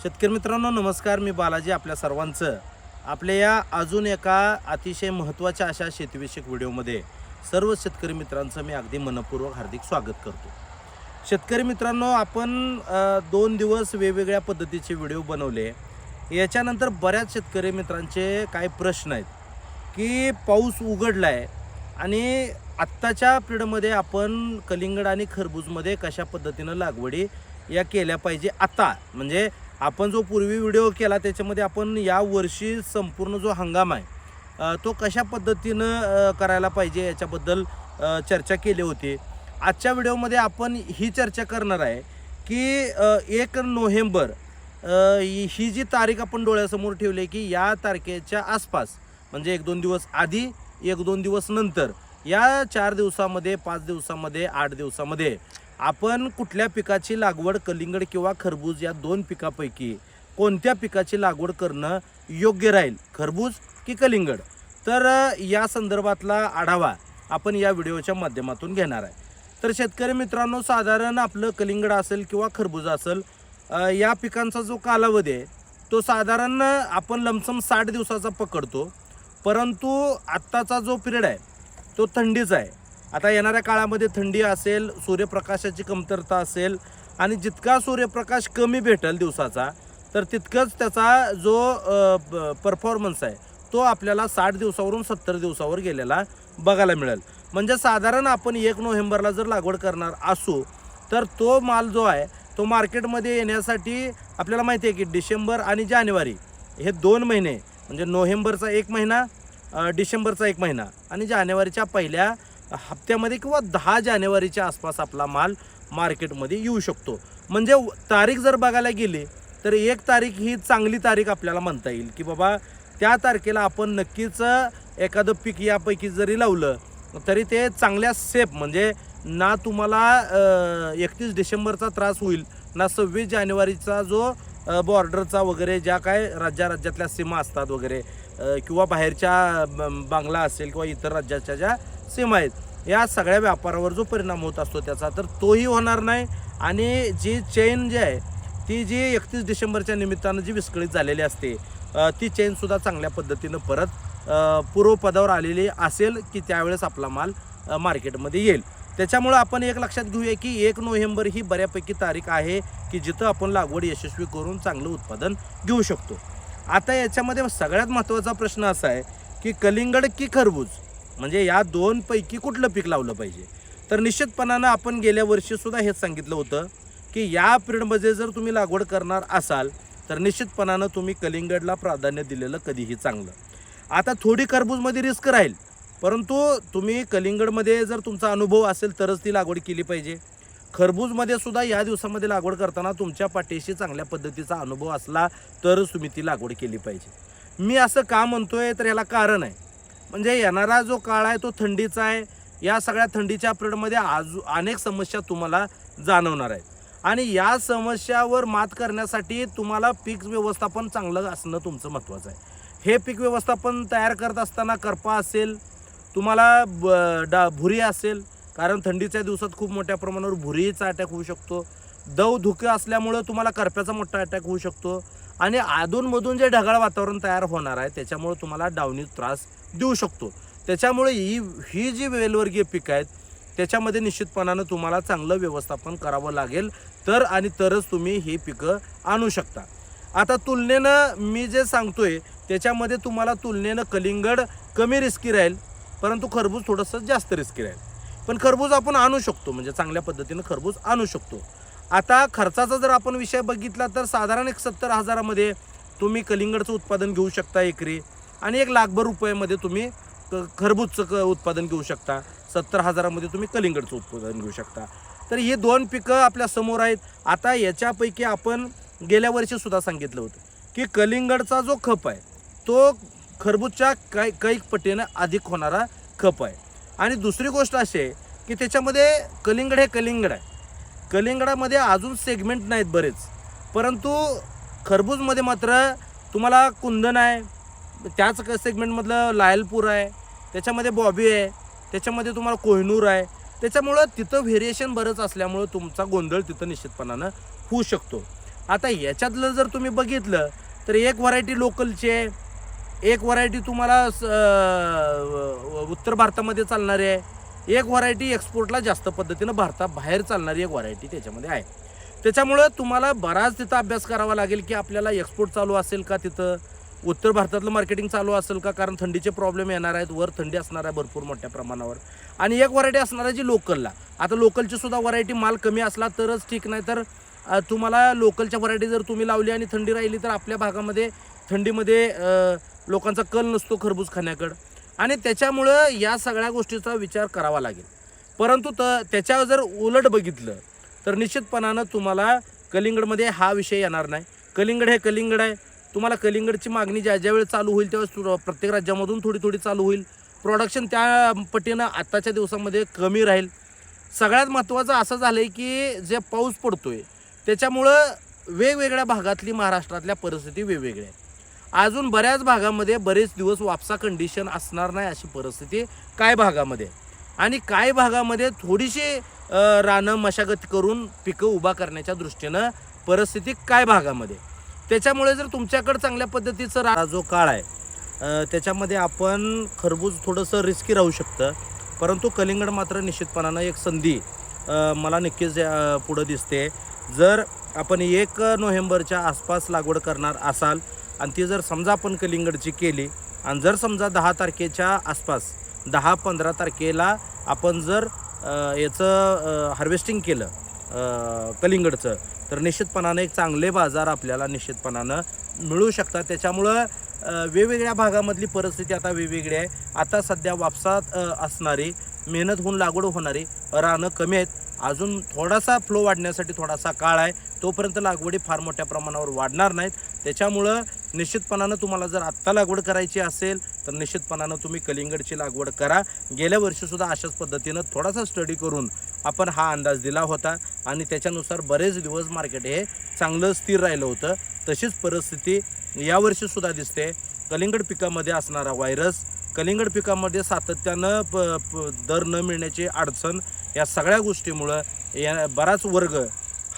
शेतकरी मित्रांनो नमस्कार. मी बालाजी आपल्या सर्वांचं आपल्या या अजून एका अतिशय महत्त्वाच्या अशा शेतीविषयक व्हिडिओमध्ये सर्व शेतकरी मित्रांचं मी अगदी मनपूर्वक हार्दिक स्वागत करतो. शेतकरी मित्रांनो, आपण 2 दिवस वेगवेगळ्या पद्धतीचे व्हिडिओ बनवले. याच्यानंतर बऱ्याच शेतकरी मित्रांचे काय प्रश्न आहेत की पाऊस उघडला आहे आणि आत्ताच्या पिरियडमध्ये आपण कलिंगड आणि खरबूजमध्ये कशा पद्धतीनं लागवडी या केल्या पाहिजे. आता म्हणजे आपण जो पूर्वी व्हिडिओ केला त्याच्यामध्ये आपण या वर्षी संपूर्ण जो हंगाम आहे तो कशा पद्धतीनं करायला पाहिजे याच्याबद्दल चर्चा केली होती. आजच्या व्हिडिओमध्ये आपण ही चर्चा करणार आहे की 1 नोव्हेंबर ही जी तारीख आपण डोळ्यासमोर ठेवली आहे की या तारखेच्या आसपास म्हणजे 1-2 दिवस आधी 1-2 दिवस नंतर या 4 दिवसामध्ये 5 दिवसामध्ये 8 दिवसामध्ये आपण कुठल्या पिकाची लागवड कलिंगड किंवा खरबूज या 2 पिकापैकी कोणत्या पिकाची लागवड करणं योग्य राहील, खरबूज की कलिंगड. तर या संदर्भातला आढावा आपण या व्हिडिओच्या माध्यमातून घेणार आहे. तर शेतकरी मित्रांनो, साधारण आपलं कलिंगड असेल किंवा खरबूज असेल या पिकांचा जो कालावधी आहे तो साधारण आपण लमसम 60 दिवसाचा पकडतो. परंतु आत्ताचा जो पिरियड आहे तो थंडीचा आहे. आता येणाऱ्या काळामध्ये थंडी असेल, सूर्यप्रकाशाची कमतरता असेल आणि जितका सूर्यप्रकाश कमी भेटेल दिवसाचा तर तितकंच त्याचा जो परफॉर्मन्स आहे तो आपल्याला 60 दिवसावरून 70 दिवसावर गेलेला बघायला मिळेल. म्हणजे साधारण आपण 1 नोव्हेंबरला जर लागवड करणार असू तर तो माल जो आहे तो मार्केटमध्ये येण्यासाठी आपल्याला माहिती आहे की डिसेंबर आणि जानेवारी हे 2 महिने म्हणजे नोव्हेंबरचा 1 महिना, डिसेंबरचा 1 महिना आणि जानेवारीच्या पहिल्या हप्त्यामध्ये किंवा 10 जानेवारीच्या आसपास आपला माल मार्केटमध्ये येऊ शकतो. म्हणजे तारीख जर बघायला गेली तर 1 तारीख ही चांगली तारीख आपल्याला म्हणता येईल की बाबा त्या तारखेला आपण नक्कीच एखादं पीक यापैकी जरी लावलं तरी ते चांगल्या सेफ म्हणजे ना तुम्हाला 31 डिसेंबरचा त्रास होईल ना 26 जानेवारीचा जो बॉर्डरचा वगैरे ज्या काय राज्यातल्या सीमा असतात वगैरे किंवा बाहेरच्या बांगला असेल किंवा इतर राज्याच्या ज्या सीमा आहेत या सगळ्या व्यापारावर जो परिणाम होत असतो त्याचा तर तोही होणार नाही. आणि जी चेन जी आहे ती जी 31 डिसेंबरच्या निमित्तानं जी विस्कळीत झालेली असते ती चेनसुद्धा चांगल्या पद्धतीनं परत पूर्वपदावर आलेली असेल की त्यावेळेस आपला माल मार्केटमध्ये येईल. त्याच्यामुळं आपण एक लक्षात घेऊया की 1 नोव्हेंबर ही बऱ्यापैकी तारीख आहे की जिथं आपण लागवड यशस्वी करून चांगलं उत्पादन घेऊ शकतो. आता याच्यामध्ये सगळ्यात महत्त्वाचा प्रश्न असा आहे की कलिंगड की खरबूज म्हणजे या 2 पैकी कुठलं पीक लावलं पाहिजे. तर निश्चितपणानं आपण गेल्या वर्षीसुद्धा हेच सांगितलं होतं की या पिरियडमध्ये जर तुम्ही लागवड करणार असाल तर निश्चितपणानं तुम्ही कलिंगडला प्राधान्य दिलेलं कधीही चांगलं. आता थोडी खरबूजमध्ये रिस्क राहील परंतु तुम्ही कलिंगडमध्ये जर तुमचा अनुभव असेल तरच ती लागवड केली पाहिजे. खरबूजमध्ये सुद्धा या दिवसामध्ये लागवड करताना तुमच्या पाठीशी चांगल्या पद्धतीचा अनुभव असला तरच तुम्ही ती लागवड केली पाहिजे. मी असं का म्हणतोय तर याला कारण आहे. म्हणजे येणारा जो काळ आहे तो थंडीचा आहे. या सगळ्या थंडीच्या पिरियडमध्ये अनेक समस्या तुम्हाला जाणवणार आहेत आणि या समस्यावर मात करण्यासाठी तुम्हाला पीक व्यवस्थापन चांगलं असणं तुमचं महत्त्वाचं आहे. हे पीक व्यवस्थापन तयार करत असताना करपा असेल, तुम्हाला भुरी असेल कारण थंडीच्या दिवसात खूप मोठ्या प्रमाणावर भुरीचा अटॅक होऊ शकतो. दव धुके असल्यामुळं तुम्हाला करप्याचा मोठा अटॅक होऊ शकतो आणि अधूनमधून जे ढगाळ वातावरण तयार होणार आहे त्याच्यामुळे तुम्हाला डावणी त्रास देऊ शकतो. त्याच्यामुळे ही जी वेलवर्गीय पिकं आहेत त्याच्यामध्ये निश्चितपणानं तुम्हाला चांगलं व्यवस्थापन करावं लागेल तरच तुम्ही ही पिकं आणू शकता. आता तुलनेनं मी जे सांगतोय त्याच्यामध्ये तुम्हाला तुलनेनं कलिंगड कमी रिस्की राहील परंतु खरबूज थोडंसं जास्त रिस्की राहील. पण खरबूज आपण आणू शकतो म्हणजे चांगल्या पद्धतीनं खरबूज आणू शकतो. आता खर्चाचा जर आपण विषय बघितला तर साधारण 70,000मध्ये तुम्ही कलिंगडचं उत्पादन घेऊ शकता एकरी आणि 1,00,000 रुपयामध्ये तुम्ही खरबूजचं उत्पादन घेऊ शकता. 70,000मध्ये तुम्ही कलिंगडचं उत्पादन घेऊ शकता. तर ही 2 पिकं आपल्या समोर आहेत. आता याच्यापैकी आपण गेल्या वर्षीसुद्धा सांगितलं होतं की कलिंगडचा जो खप आहे तो खरबूजच्या काही पटीनं अधिक होणारा खप आहे. आणि दुसरी गोष्ट अशी आहे की त्याच्यामध्ये कलिंगड आहे. कलिंगडामध्ये अजून सेगमेंट नाहीत बरेच परंतु खरबूजमध्ये मात्र तुम्हाला कुंदन आहे, त्याच सेगमेंटमधलं लायलपूर आहे, त्याच्यामध्ये बॉबी आहे, त्याच्यामध्ये तुम्हाला कोहिनूर आहे. त्याच्यामुळं तिथं व्हेरिएशन बरंच असल्यामुळं तुमचा गोंधळ तिथं निश्चितपणानं होऊ शकतो. आता याच्यातलं जर तुम्ही बघितलं तर एक व्हरायटी लोकलची आहे, एक व्हरायटी तुम्हाला उत्तर भारतामध्ये चालणारी आहे, एक व्हरायटी एक्सपोर्टला जास्त पद्धतीनं भारताबाहेर चालणारी एक व्हरायटी त्याच्यामध्ये आहे. त्याच्यामुळं तुम्हाला बराच तिथं अभ्यास करावा लागेल की आपल्याला एक्सपोर्ट चालू असेल का, तिथं उत्तर भारतातलं मार्केटिंग चालू असेल का, कारण थंडीचे प्रॉब्लेम येणार आहेत, वर थंडी असणार आहे भरपूर मोठ्या प्रमाणावर. आणि एक व्हरायटी असणार आहे जी लोकलला. आता लोकलची सुद्धा व्हरायटी माल कमी असला तरच ठीक, नाही तर तुम्हाला लोकलच्या व्हरायटी जर तुम्ही लावली आणि थंडी राहिली तर आपल्या भागामध्ये थंडीमध्ये लोकांचा कल नसतो खरबूज खाण्याकडं, आणि त्याच्यामुळं या सगळ्या गोष्टीचा विचार करावा लागेल. परंतु त्याच्या जर उलट बघितलं तर निश्चितपणानं तुम्हाला कलिंगडमध्ये हा विषय येणार नाही. कलिंगड हे कलिंगड आहे. तुम्हाला कलिंगडची मागणी ज्या ज्यावेळी चालू होईल त्यावेळेस प्रत्येक राज्यामधून थोडी थोडी चालू होईल. प्रोडक्शन त्या पटीनं आत्ताच्या दिवसामध्ये कमी राहील. सगळ्यात महत्त्वाचं असं झालं आहे की जे पाऊस पडतो आहे त्याच्यामुळं वेगवेगळ्या भागातली महाराष्ट्रातल्या परिस्थिती वेगवेगळ्या आहे. अजून बऱ्याच भागामध्ये बरेच दिवस वापसा कंडिशन असणार नाही अशी परिस्थिती काय भागामध्ये, आणि काही भागामध्ये थोडीशी रानं मशागत करून पिकं उभा करण्याच्या दृष्टीनं परिस्थिती काय भागामध्ये. त्याच्यामुळे जर तुमच्याकडं चांगल्या पद्धतीचं जो काळ आहे त्याच्यामध्ये आपण खरबूज थोडंसं रिस्की राहू शकतं, परंतु कलिंगड मात्र निश्चितपणानं एक संधी मला नक्कीच पुढं दिसते. जर आपण 1 नोव्हेंबरच्या आसपास लागवड करणार असाल आणि ती जर समजा आपण कलिंगडची केली आणि जर समजा 10 तारखेच्या आसपास 10-15 तारखेला आपण जर याचं हार्वेस्टिंग केलं कलिंगडचं, तर निश्चितपणानं एक चांगले बाजार आपल्याला निश्चितपणानं मिळू शकतात. त्याच्यामुळं वेगवेगळ्या भागामधली परिस्थिती आता वेगवेगळी आहे. आता सध्या वापसात असणारी मेहनत होऊन लागवड होणारी रानं कमी आहेत. अजून थोडासा फ्लो वाढण्यासाठी थोडासा काळ आहे, तोपर्यंत लागवडी फार मोठ्या प्रमाणावर वाढणार नाहीत. त्याच्यामुळं निश्चितपणानं तुम्हाला जर आत्ता लागवड करायची असेल तर निश्चितपणानं तुम्ही कलिंगडची लागवड करा. गेल्या वर्षीसुद्धा अशाच पद्धतीनं थोडासा स्टडी करून आपण हा अंदाज दिला होता आणि त्याच्यानुसार बरेच दिवस मार्केट हे चांगलं स्थिर राहिलं होतं. तशीच परिस्थिती यावर्षीसुद्धा दिसते. कलिंगड पिकामध्ये असणारा व्हायरस, कलिंगड पिकामध्ये सातत्यानं दर न मिळण्याची अडचण, या सगळ्या गोष्टीमुळं या बराच वर्ग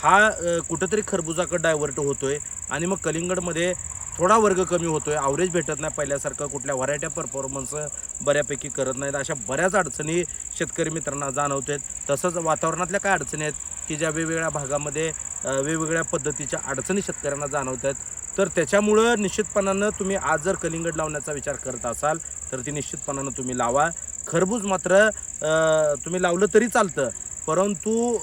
हा कुठंतरी खरबुजाकडे डायव्हर्ट होतो आहे आणि मग कलिंगडमध्ये थोडा वर्ग कमी होतो आहे. ॲव्हरेज भेटत नाही पहिल्यासारखं, कुठल्या व्हरायट्या परफॉर्मन्स बऱ्यापैकी करत नाहीत. अशा बऱ्याच अडचणी शेतकरी मित्रांना जाणवत आहेत. तसंच वातावरणातल्या काय अडचणी आहेत की ज्या वेगवेगळ्या भागामध्ये वेगवेगळ्या पद्धतीच्या अडचणी शेतकऱ्यांना जाणवत आहेत. तर त्याच्यामुळं निश्चितपणानं तुम्ही आज जर कलिंगड लावण्याचा विचार करत असाल तर ती निश्चितपणानं तुम्ही लावा. खरबूज मात्र तुम्ही लावलं तरी चालतं, परंतु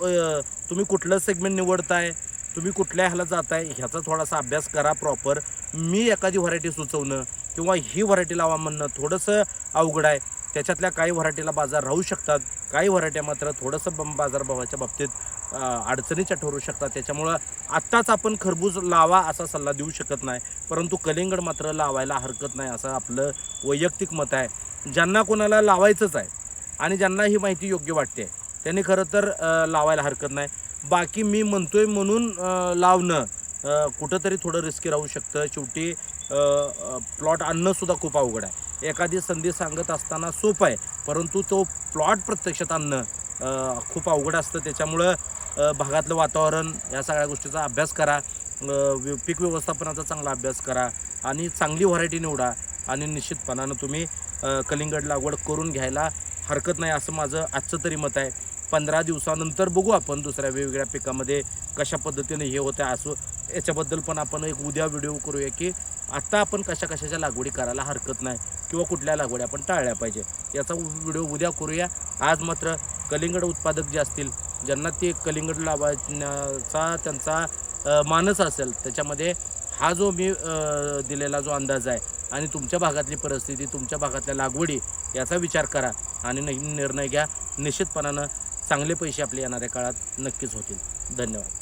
तुम्ही कुठलं सेगमेंट निवडताय, तुम्ही कुठल्या ह्याला जाताय ह्याचा थोडासा अभ्यास करा प्रॉपर. मी एखादी व्हरायटी सुचवणं किंवा ही व्हरायटी लावा म्हणणं थोडंसं अवघड आहे. त्याच्यातल्या काही व्हरायटीला बाजार राहू शकतात, काही व्हरायट्या मात्र थोडंसं बाजारभावाच्या बाबतीत अडचणीच्या ठरू शकतात. त्याच्यामुळं आत्ताच आपण खरबूज लावा असा सल्ला देऊ शकत नाही, परंतु कलिंगड मात्र लावायला हरकत नाही असं आपलं वैयक्तिक मत आहे. ज्यांना कोणाला लावायचंच आहे आणि ज्यांना ही माहिती योग्य वाटते त्यांनी खरं तर लावायला हरकत नाही. बाकी मी म्हणतोय म्हणून लावणं कुठंतरी थोडं रिस्की राहू शकतं. शेवटी प्लॉट आणणंसुद्धा खूप अवघड आहे. एखादी संधी सांगत असताना सोपं आहे, परंतु तो प्लॉट प्रत्यक्षात आणणं खूप अवघड असतं. त्याच्यामुळं भागातलं वातावरण या सगळ्या गोष्टीचा अभ्यास करा, पीक व्यवस्थापनाचा चांगला अभ्यास करा आणि चांगली व्हरायटी निवडा आणि निश्चितपणानं तुम्ही कलिंगड लागवड करून घ्यायला हरकत नाही असं माझं आजचं तरी मत आहे. 15 दिवसानंतर बघू आपण दुसऱ्या वेगवेगळ्या पिकामध्ये कशा पद्धतीने हे होतं असं, याच्याबद्दल पण आपण एक उद्या व्हिडिओ करूया की आत्ता आपण कशाच्या लागवडी करायला हरकत नाही किंवा कुठल्या लागवडी आपण टाळल्या पाहिजे, याचा व्हिडिओ उद्या करूया. आज मात्र कलिंगड उत्पादक जे असतील ज्यांना ते कलिंगड लावण्याचा त्यांचा मानस असेल त्याच्यामध्ये हा जो मी दिलेला जो अंदाज आहे आणि तुमच्या भागातली परिस्थिती, तुमच्या भागातल्या लागवडी याचा विचार करा आणि निर्णय घ्या. निश्चितपणानं चांगले पैसे आपले येणाऱ्या काळात नक्कीच होतील. धन्यवाद.